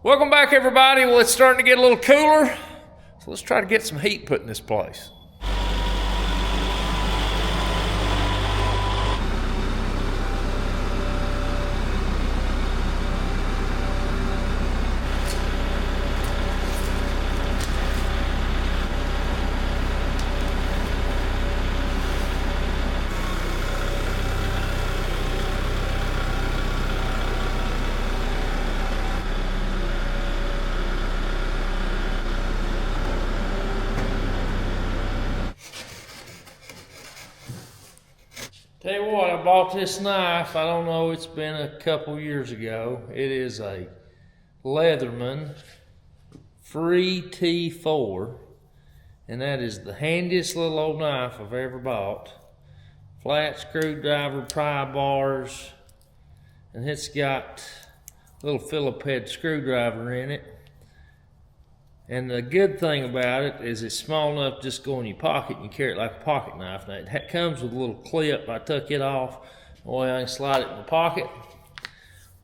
Welcome back, everybody. Well, it's starting to get a little cooler, so let's try to get some heat put in this place. Tell you what, I bought this knife. I don't know, it's been a couple years ago. It is a Leatherman Free T4, and that is the handiest little old knife I've ever bought. Flat screwdriver, pry bars, and it's got a little Phillip head screwdriver in it. And the good thing about it is it's small enough to just go in your pocket and you carry it like a pocket knife. Now it comes with a little clip. I took it off. That way I can slide it in the pocket.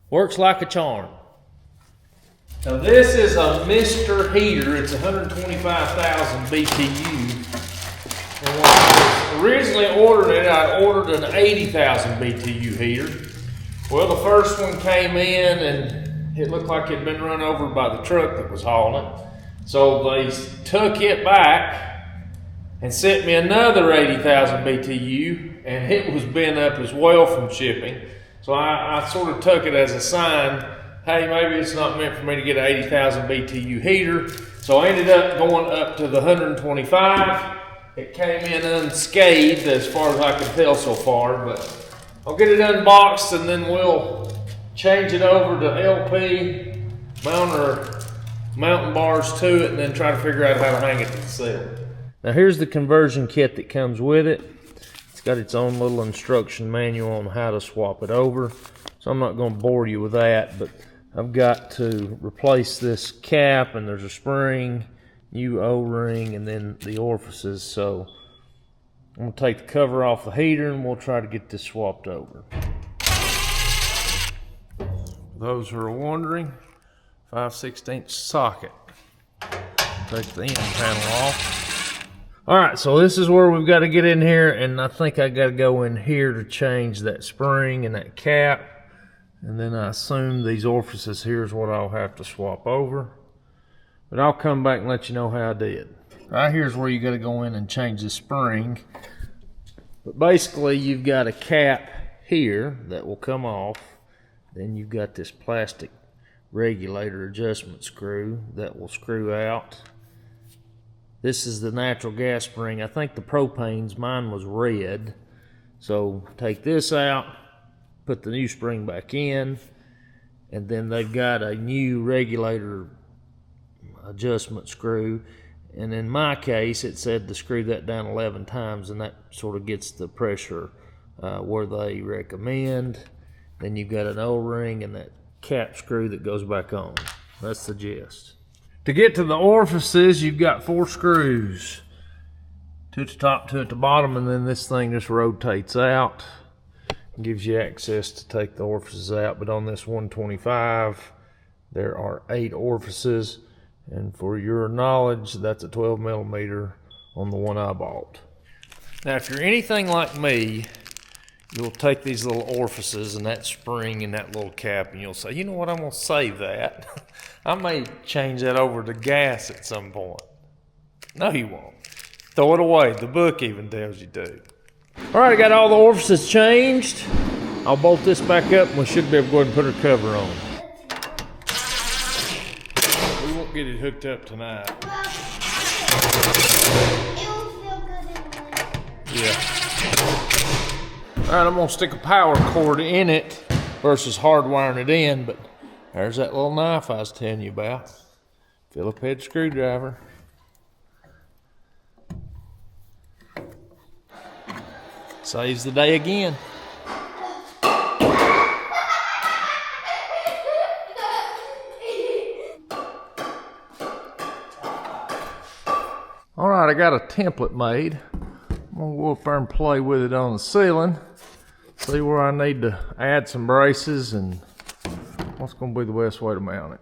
Works like a charm. Now this is a Mr. Heater. It's 125,000 BTU. And when I originally ordered it, I ordered an 80,000 BTU heater. Well, the first one came in and it looked like it had been run over by the truck that was hauling it. So they took it back and sent me another 80,000 BTU, and it was bent up as well from shipping. So I sort of took it as a sign, hey, maybe it's not meant for me to get an 80,000 BTU heater. So I ended up going up to the 125. It came in unscathed as far as I could tell so far, but I'll get it unboxed and then we'll change it over to LP, mountain bars to it, and then try to figure out how to hang it to the ceiling. Now here's the conversion kit that comes with it. It's got its own little instruction manual on how to swap it over. So I'm not going to bore you with that, but I've got to replace this cap, and there's a spring, new O-ring, and then the orifices. So I'm going to take the cover off the heater and we'll try to get this swapped over. For those who are wondering, 5/16 socket. Take the end panel off. All right, so this is where we've got to get in here, and I think I got to go in here to change that spring and that cap, and then I assume these orifices here is what I'll have to swap over. But I'll come back and let you know how I did. Right here's where you got to go in and change the spring. But basically, you've got a cap here that will come off. Then you've got this plastic regulator adjustment screw that will screw out. This is the natural gas spring. I think the propane's, mine was red. So take this out, put the new spring back in, and then they've got a new regulator adjustment screw. And in my case, it said to screw that down 11 times, and that sort of gets the pressure where they recommend. Then you've got an O-ring and that cap screw that goes back on. That's the gist. To get to the orifices, you've got 4 screws. 2 at the top, 2 at the bottom, and then this thing just rotates out. It gives you access to take the orifices out, but on this 125, there are 8 orifices, and for your knowledge, that's a 12 millimeter on the one I bought. Now, if you're anything like me, you'll take these little orifices and that spring and that little cap, and you'll say, you know what, I'm going to save that. I may change that over to gas at some point. No, you won't. Throw it away. The book even tells you to. All right, I got all the orifices changed. I'll bolt this back up, and we should be able to go ahead and put our cover on. We won't get it hooked up tonight. It will feel good in the winter. Yeah. All right, I'm gonna stick a power cord in it versus hardwiring it in, but there's that little knife I was telling you about. Phillip head screwdriver. Saves the day again. All right, I got a template made. I'm gonna go up there and play with it on the ceiling. See where I need to add some braces and what's gonna be the best way to mount it.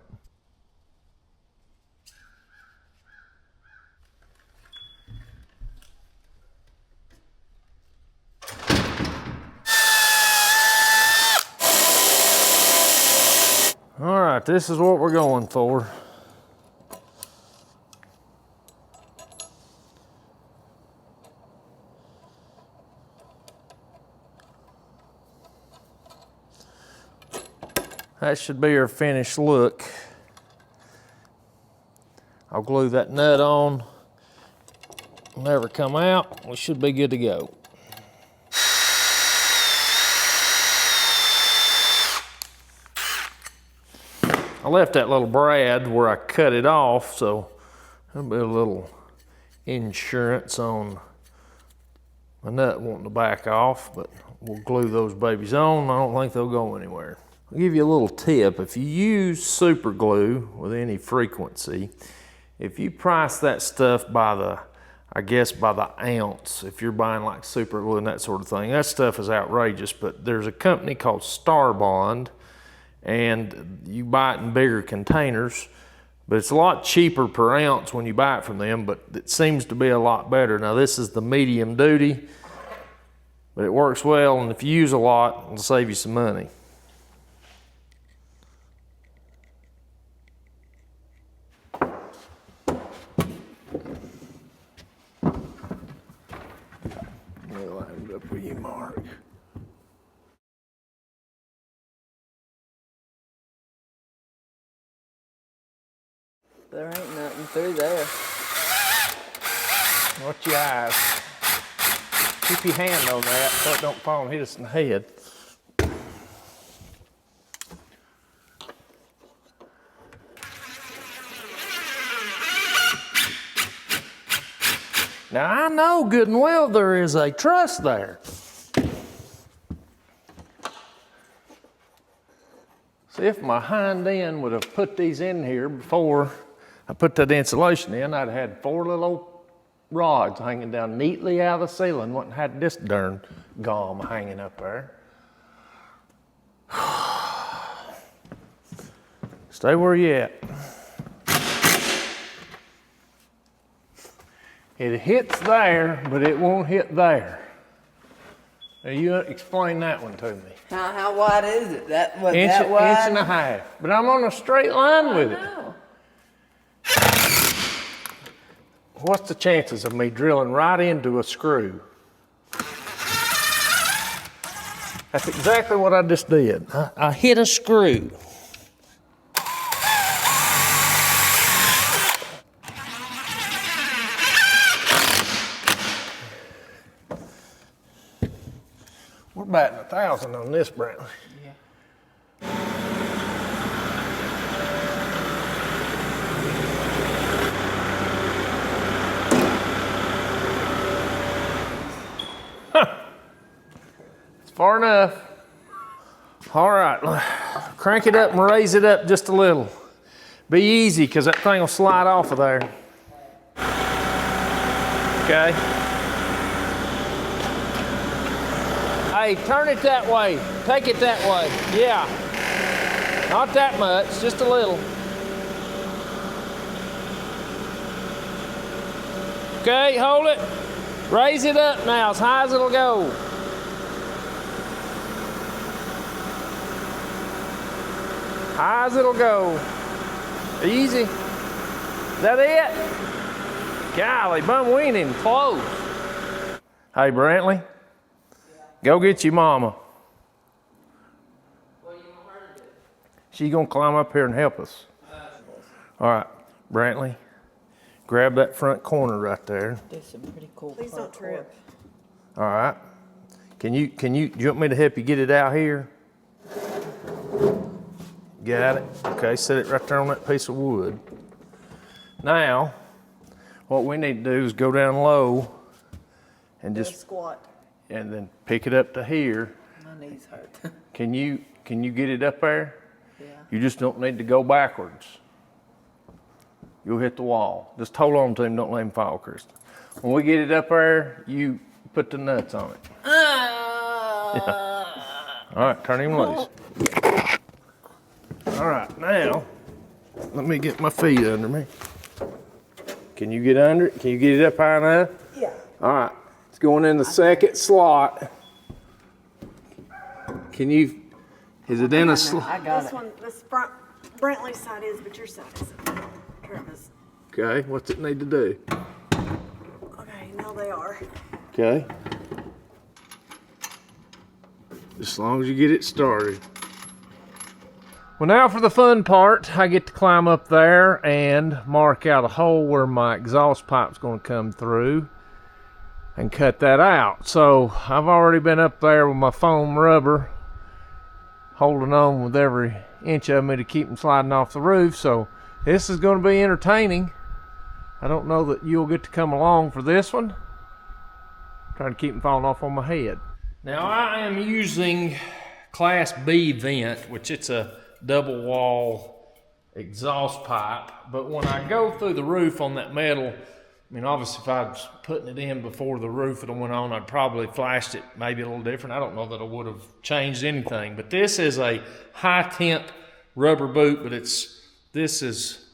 right, this is what we're going for. That should be our finished look. I'll glue that nut on. Never come out. We should be good to go. I left that little brad where I cut it off, so there'll be a little insurance on my nut wanting to back off, but we'll glue those babies on. I don't think they'll go anywhere. I'll give you a little tip. If you use super glue with any frequency, if you price that stuff by the, I guess by the ounce, if you're buying like super glue and that sort of thing, that stuff is outrageous. But there's a company called Star Bond, and you buy it in bigger containers, but it's a lot cheaper per ounce when you buy it from them, but it seems to be a lot better. Now this is the medium duty, but it works well, and if you use a lot, it'll save you some money. Lined up with you, Mark. There ain't nothing through there. Watch your eyes. Keep your hand on that so it don't fall and hit us in the head. Now I know good and well there is a truss there. See, if my hind end would have put these in here before I put that insulation in, I'd have had 4 little old rods hanging down neatly out of the ceiling. Wouldn't have had this darn gum hanging up there. Stay where you at. It hits there, but it won't hit there. Now you explain that one to me. How wide is it? That wide? Inch and a half. But I'm on a straight line with it. What's the chances of me drilling right into a screw? That's exactly what I just did. I hit a screw. We're batting 1,000 on this, Brantley. Yeah. It's far enough. All right, crank it up and raise it up just a little. Be easy, because that thing will slide off of there. Okay. Hey, turn it that way. Take it that way. Yeah. Not that much, just a little. Okay, hold it. Raise it up now, as high as it'll go. High as it'll go. Easy. Is that it? Golly, bum, we ain't even close. Hey, Brantley. Go get your mama. What do you want her to do? She's gonna climb up here and help us. All right, Brantley, grab that front corner right there. There's some pretty cool. Please don't trip. All right. Do you want me to help you get it out here? Got it? Okay, set it right there on that piece of wood. Now, what we need to do is go down low and just Squat. and then pick it up to here. My knees hurt. Can you get it up there? Yeah. You just don't need to go backwards. You'll hit the wall. Just hold on to him, don't let him fall, Kristen. When we get it up there, you put the nuts on it. Yeah. All right, turn him loose. All right, now, let me get my feet under me. Can you get under it? Can you get it up high enough? Yeah. All right, it's going in the second slot. Can you, is it in a slot? I got it. This front. Brantley's side is, but your side isn't. Travis. Okay, what's it need to do? Okay, now they are. Okay. As long as you get it started. Well, now for the fun part, I get to climb up there and mark out a hole where my exhaust pipe's going to come through and cut that out. So I've already been up there with my foam rubber, holding on with every inch of me to keep them sliding off the roof. So this is going to be entertaining. I don't know that you'll get to come along for this one. I'm trying to keep them falling off on my head. Now I am using Class B vent, which it's a double wall exhaust pipe, but when I go through the roof on that metal, I mean, obviously if I was putting it in before the roof went on, I'd probably flashed it maybe a little different. I don't know that I would have changed anything, but this is a high temp rubber boot, but this is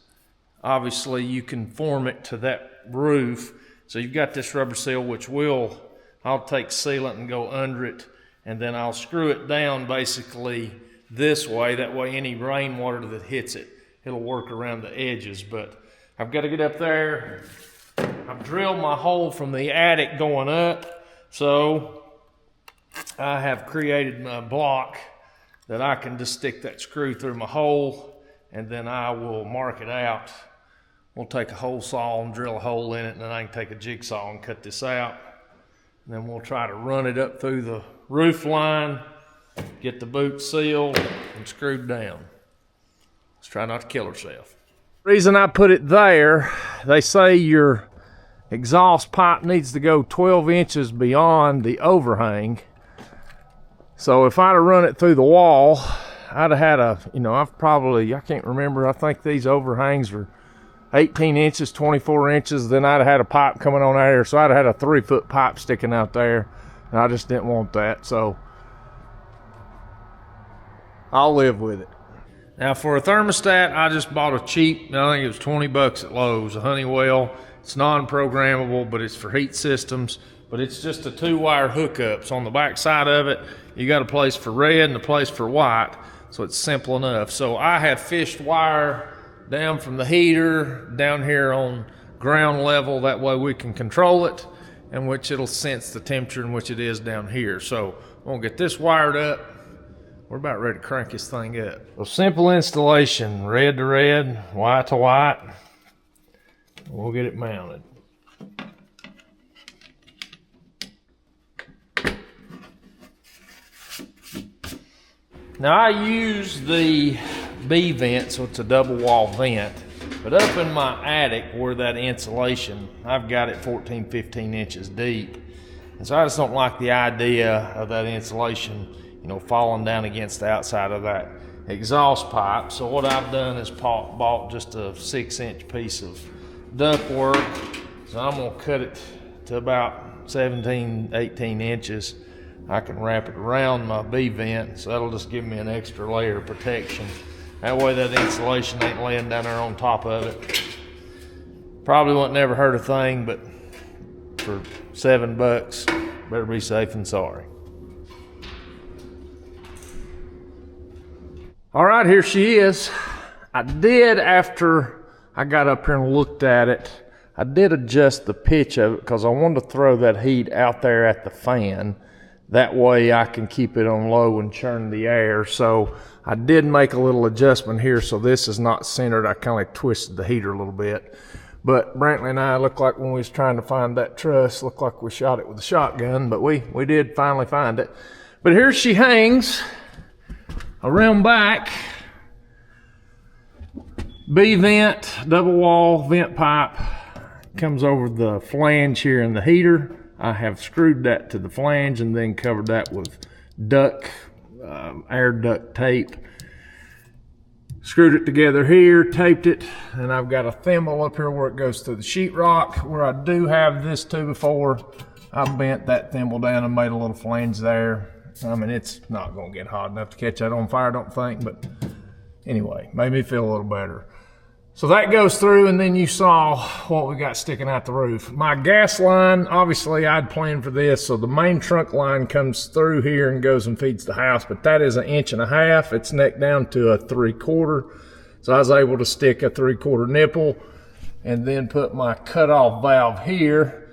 obviously you can form it to that roof. So you've got this rubber seal, which I'll take sealant and go under it, and then I'll screw it down basically this way. That way any rainwater that hits it, it'll work around the edges. But I've got to get up there. I've drilled my hole from the attic going up, so I have created my block that I can just stick that screw through my hole, and then I will mark it out. We'll take a hole saw and drill a hole in it, and then I can take a jigsaw and cut this out. And then we'll try to run it up through the roof line, get the boot sealed and screwed down. Let's try not to kill herself. The reason I put it there, they say your exhaust pipe needs to go 12 inches beyond the overhang. So if I'd have run it through the wall, I'd have had I can't remember, I think these overhangs were 18 inches, 24 inches, then I'd have had a pipe coming on out here, so I'd have had a 3-foot pipe sticking out there, and I just didn't want that, so I'll live with it. Now for a thermostat, I just bought a cheap, I think it was 20 bucks at Lowe's, a Honeywell. It's non-programmable, but it's for heat systems, but it's just a 2-wire hookup. So on the back side of it, you got a place for red and a place for white, so it's simple enough. So I have fished wire down from the heater down here on ground level, that way we can control it, in which it'll sense the temperature in which it is down here. So I'm gonna get this wired up. We're about ready to crank this thing up. Well, simple installation, red to red, white to white. We'll get it mounted. Now I use the B vent, so it's a double wall vent, but up in my attic where that insulation, I've got it 14, 15 inches deep. And so I just don't like the idea of that insulation, falling down against the outside of that exhaust pipe. So what I've done is bought just a 6-inch piece of ductwork. So I'm gonna cut it to about 17, 18 inches. I can wrap it around my B vent, so that'll just give me an extra layer of protection. That way that insulation ain't laying down there on top of it. Probably won't never hurt a thing, but for $7, better be safe than sorry. All right, here she is. I did, after I got up here and looked at it, I did adjust the pitch of it because I wanted to throw that heat out there at the fan. That way I can keep it on low and churn the air. So I did make a little adjustment here, so this is not centered. I kind of twisted the heater a little bit. But Brantley and I looked like when we was trying to find that truss, looked like we shot it with a shotgun, but we did finally find it. But here she hangs around back. B vent, double wall vent pipe, comes over the flange here in the heater. I have screwed that to the flange and then covered that with air duct tape. Screwed it together here, taped it, and I've got a thimble up here where it goes through the sheetrock. Where I do have this 2x4, I bent that thimble down and made a little flange there. I mean, it's not gonna get hot enough to catch that on fire, I don't think, but anyway, made me feel a little better. So that goes through, and then you saw what we got sticking out the roof. My gas line, obviously I'd planned for this, so the main trunk line comes through here and goes and feeds the house, but that is 1.5 inches. It's necked down to a 3/4. So I was able to stick a 3/4 nipple and then put my cutoff valve here,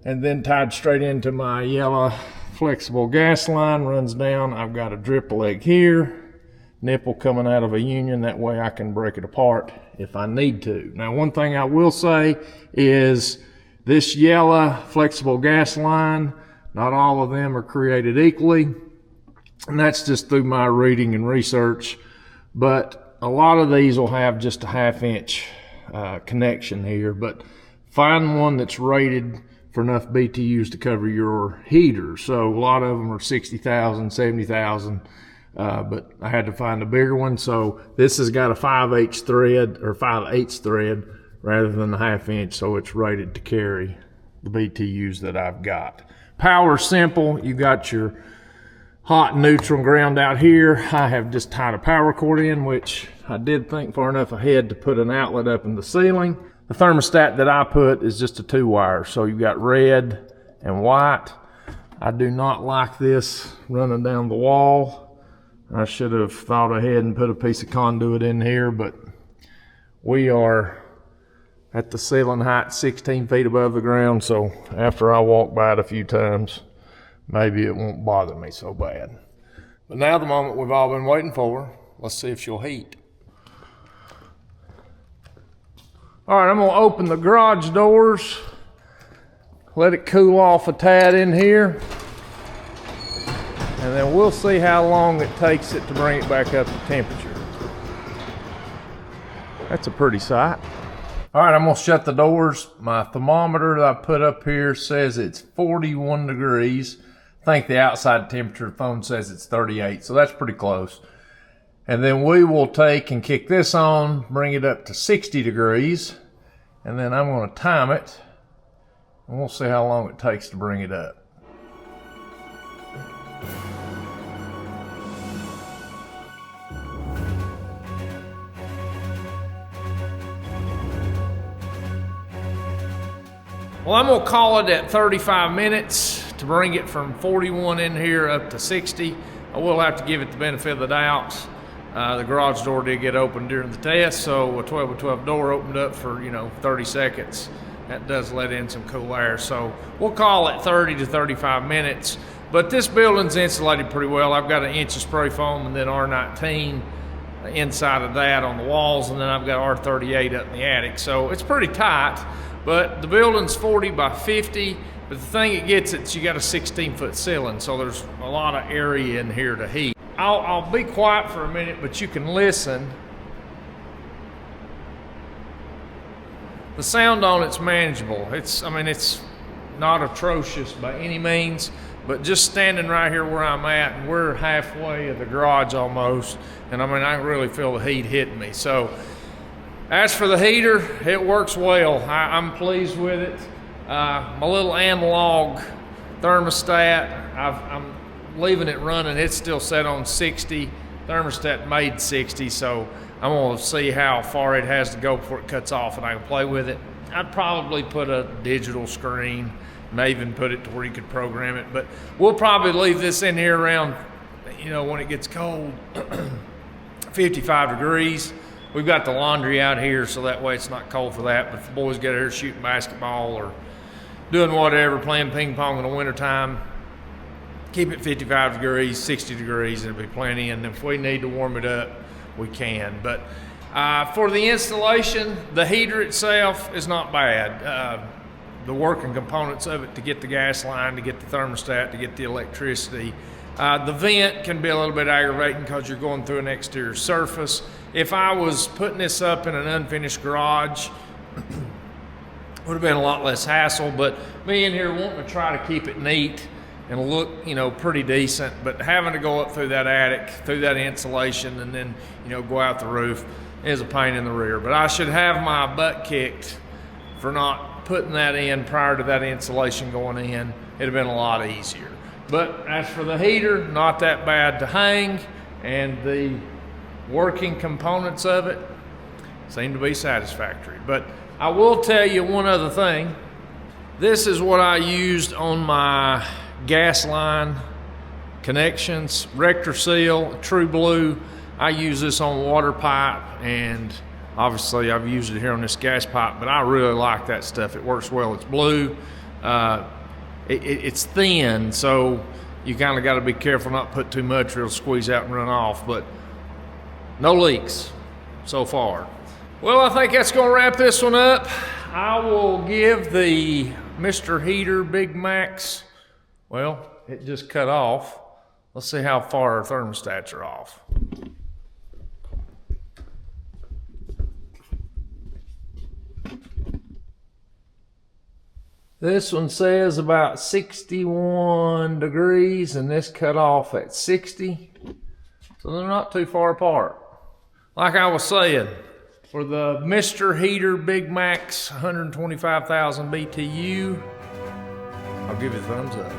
and then tied straight into my yellow flexible gas line, runs down. I've got a drip leg here, nipple coming out of a union, that way I can break it apart if I need to. Now, one thing I will say is this yellow flexible gas line, not all of them are created equally, and that's just through my reading and research, but a lot of these will have just a 1/2 inch connection here, but find one that's rated for enough BTUs to cover your heater. So a lot of them are 60,000, 70,000, but I had to find a bigger one. So this has got a 5/8 thread or 5/8 thread rather than the 1/2 inch, so it's rated to carry the BTUs that I've got. Power's simple. You got your hot, neutral, ground out here. I have just tied a power cord in, which I did think far enough ahead to put an outlet up in the ceiling. The thermostat that I put is just a 2-wire, so you've got red and white. I do not like this running down the wall. I should have thought ahead and put a piece of conduit in here, but we are at the ceiling height 16 feet above the ground, so after I walk by it a few times, maybe it won't bother me so bad. But now the moment we've all been waiting for. Let's see if she'll heat. All right, I'm gonna open the garage doors, let it cool off a tad in here, and then we'll see how long it takes it to bring it back up to temperature. That's a pretty sight. All right, I'm gonna shut the doors. My thermometer that I put up here says it's 41 degrees. I think the outside temperature phone says it's 38, so that's pretty close. And then we will take and kick this on, bring it up to 60 degrees, and then I'm going to time it, and we'll see how long it takes to bring it up. Well, I'm going to call it at 35 minutes to bring it from 41 in here up to 60. I will have to give it the benefit of the doubt. The garage door did get opened during the test, so a 12-by-12 door opened up for 30 seconds. That does let in some cool air, so we'll call it 30 to 35 minutes. But this building's insulated pretty well. I've got an inch of spray foam and then R19 inside of that on the walls, and then I've got R38 up in the attic, so it's pretty tight. But the building's 40 by 50, but the thing it gets, you got a 16-foot ceiling, so there's a lot of area in here to heat. I'll be quiet for a minute, but you can listen. The sound on it's manageable. It's not atrocious by any means, but just standing right here where I'm at, and we're halfway of the garage almost, and I can really feel the heat hitting me. So as for the heater, it works well. I'm pleased with it. My little analog thermostat, I'm leaving it running. It's still set on 60. Thermostat made 60, so I'm going to see how far it has to go before it cuts off and I can play with it. I'd probably put a digital screen, may even put it to where you could program it, but we'll probably leave this in here around, when it gets cold, 55 degrees. We've got the laundry out here, so that way it's not cold for that, but if the boys get here shooting basketball or doing whatever, playing ping pong in the wintertime, keep it 55 degrees, 60 degrees, and it'll be plenty, and if we need to warm it up, we can. But for the installation, the heater itself is not bad. The working components of it to get the gas line, to get the thermostat, to get the electricity. The vent can be a little bit aggravating because you're going through an exterior surface. If I was putting this up in an unfinished garage, would have been a lot less hassle, but me in here wanting to try to keep it neat and look, pretty decent, but having to go up through that attic, through that insulation, and then, go out the roof is a pain in the rear. But I should have my butt kicked for not putting that in prior to that insulation going in. It'd have been a lot easier. But as for the heater, not that bad to hang, and the working components of it seem to be satisfactory. But I will tell you one other thing. This is what I used on my gas line connections, Rector Seal, True Blue. I use this on water pipe, and obviously I've used it here on this gas pipe, but I really like that stuff. It works well. It's blue. It's thin, so you kind of got to be careful not to put too much or it'll squeeze out and run off, but no leaks so far. Well, I think that's gonna wrap this one up. I will give the Mr. Heater Big Maxx, well, it just cut off. Let's see how far our thermostats are off. This one says about 61 degrees, and this cut off at 60. So they're not too far apart. Like I was saying, for the Mr. Heater Big Maxx 125,000 BTU, I'll give you a thumbs up.